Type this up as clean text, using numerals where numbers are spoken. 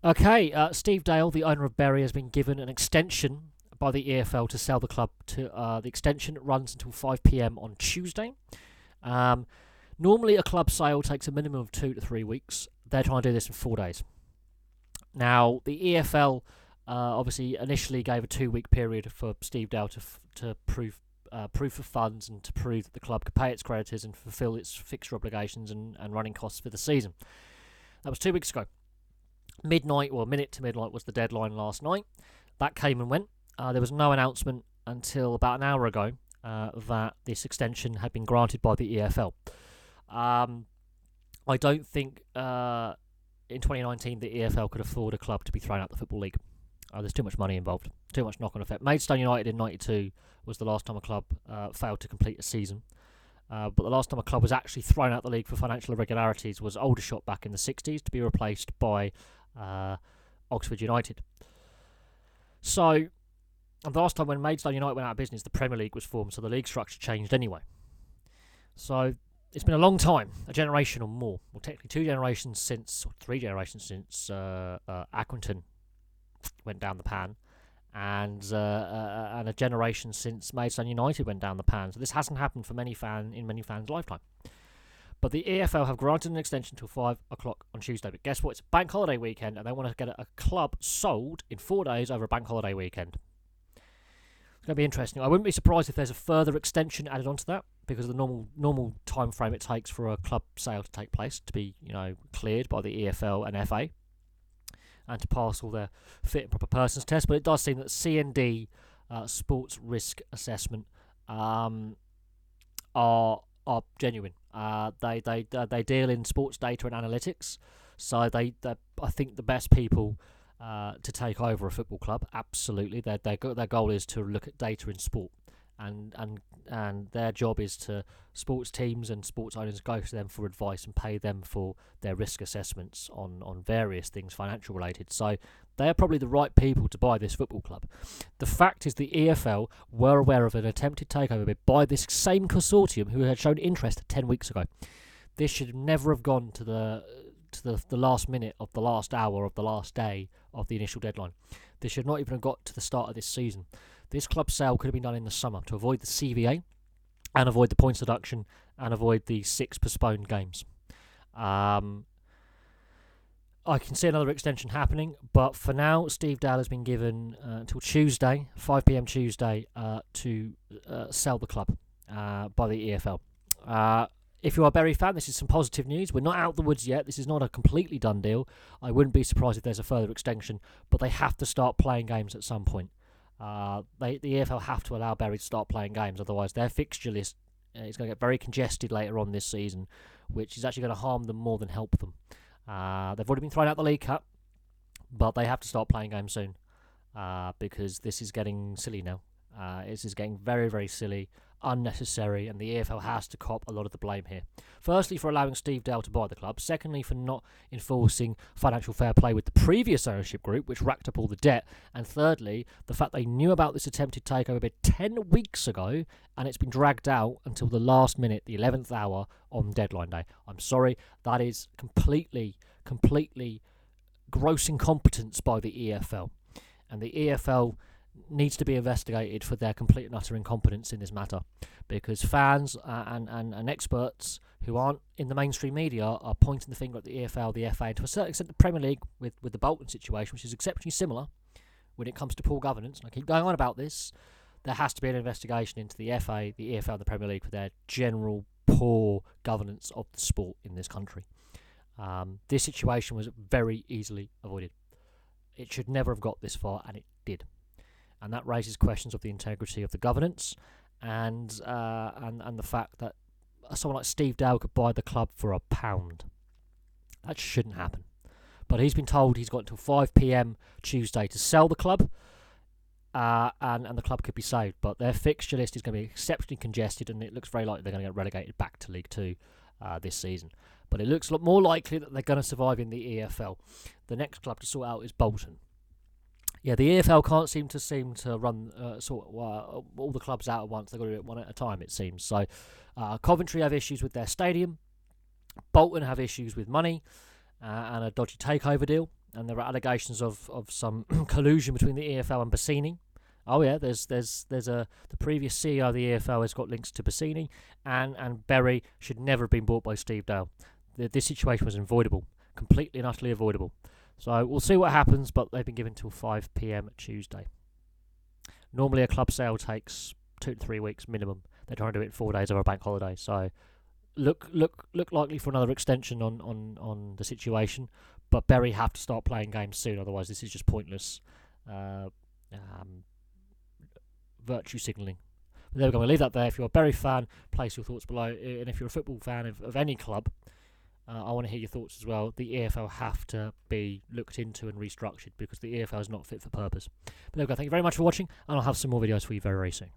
Okay, Steve Dale, the owner of Bury, has been given an extension by the EFL to sell the club. The extension runs until 5 p.m. on Tuesday. Um, Normally, a club sale takes a minimum of 2 to 3 weeks. They're trying to do this in 4 days. Now, the EFL obviously initially gave a 2 week period for Steve Dale to prove proof of funds and to prove that the club could pay its creditors and fulfil its fixture obligations and running costs for the season. That was 2 weeks ago. Midnight, or minute to midnight, was the deadline last night. That came and went. There was no announcement until about an hour ago that this extension had been granted by the EFL. I don't think in 2019 the EFL could afford a club to be thrown out the Football League. There's too much money involved, too much knock-on effect. Maidstone United in '92 was the last time a club failed to complete a season. But the last time a club was actually thrown out the league for financial irregularities was Aldershot back in the 60s, to be replaced by Oxford United. So, the last time when Maidstone United went out of business, the Premier League was formed, so the league structure changed anyway. So, it's been a long time, a generation or more. Well, technically 2 generations since, or 3 generations since Accrington went down the pan, and a generation since Maidstone United went down the pan. So this hasn't happened for many fans' lifetime. But the EFL have granted an extension till 5 o'clock on Tuesday. But guess what? It's a bank holiday weekend, and they want to get a club sold in 4 days over a bank holiday weekend. It's going to be interesting. I wouldn't be surprised if there's a further extension added onto that, because of the normal time frame it takes for a club sale to take place to be, cleared by the EFL and FA, and to pass all their fit and proper persons tests. But it does seem that C&D sports risk assessment are genuine. They deal in sports data and analytics, so they I think the best people to take over a football club. Absolutely, their goal is to look at data in sport, and their job is to sports teams and sports owners go to them for advice and pay them for their risk assessments on various things financial related. So they are probably the right people to buy this football club. The fact is the EFL were aware of an attempted takeover bid by this same consortium who had shown interest 10 weeks ago. This should never have gone to the last minute of the last hour of the last day of the initial deadline. This should not even have got to the start of this season. This club sale could have been done in the summer to avoid the CVA and avoid the points deduction and avoid the 6 postponed games. I can see another extension happening, but for now, Steve Dale has been given until Tuesday, 5 p.m. Tuesday, to sell the club by the EFL. If you are a Bury fan, this is some positive news. We're not out the woods yet. This is not a completely done deal. I wouldn't be surprised if there's a further extension, but they have to start playing games at some point. The EFL have to allow Bury to start playing games, otherwise their fixture list is going to get very congested later on this season, which is actually going to harm them more than help them. They've already been thrown out the League Cup, but they have to start playing games soon because this is getting silly now. This is getting very, very silly, unnecessary, and the EFL has to cop a lot of the blame here. Firstly, for allowing Steve Dale to buy the club. Secondly, for not enforcing financial fair play with the previous ownership group, which racked up all the debt. And thirdly, the fact they knew about this attempted takeover bid 10 weeks ago, and it's been dragged out until the last minute, the 11th hour, on deadline day. I'm sorry, that is completely gross incompetence by the EFL. And the EFL needs to be investigated for their complete and utter incompetence in this matter, because fans and experts who aren't in the mainstream media are pointing the finger at the EFL, the FA, and to a certain extent the Premier League with the Bolton situation, which is exceptionally similar when it comes to poor governance. And I keep going on about this. There has to be an investigation into the FA, the EFL, and the Premier League for their general poor governance of the sport in this country. This situation was very easily avoided. It should never have got this far, and it did. And that raises questions of the integrity of the governance and the fact that someone like Steve Dale could buy the club for £1. That shouldn't happen. But he's been told he's got until 5 p.m. Tuesday to sell the club, and the club could be saved. But their fixture list is going to be exceptionally congested, and it looks very likely they're going to get relegated back to League Two this season. But it looks a lot more likely that they're going to survive in the EFL. The next club to sort out is Bolton. Yeah, the EFL can't seem to run all the clubs out at once. They've got to do it one at a time, it seems. So Coventry have issues with their stadium. Bolton have issues with money and a dodgy takeover deal. and there are allegations of some collusion between the EFL and Bassini. Oh yeah, there's the previous CEO of the EFL has got links to Bassini, and Berry should never have been bought by Steve Dale. This situation was avoidable, completely and utterly avoidable. So we'll see what happens, but they've been given till 5 p.m. Tuesday. Normally a club sale takes 2 to 3 weeks minimum. They're trying to do it 4 days over a bank holiday. So look likely for another extension on the situation. But Bury have to start playing games soon, otherwise this is just pointless virtue signalling. But there we go, we'll leave that there. If you're a Bury fan, place your thoughts below. And if you're a football fan of any club, I want to hear your thoughts as well. The EFL have to be looked into and restructured because the EFL is not fit for purpose. But there we go. Thank you very much for watching, and I'll have some more videos for you very, very soon.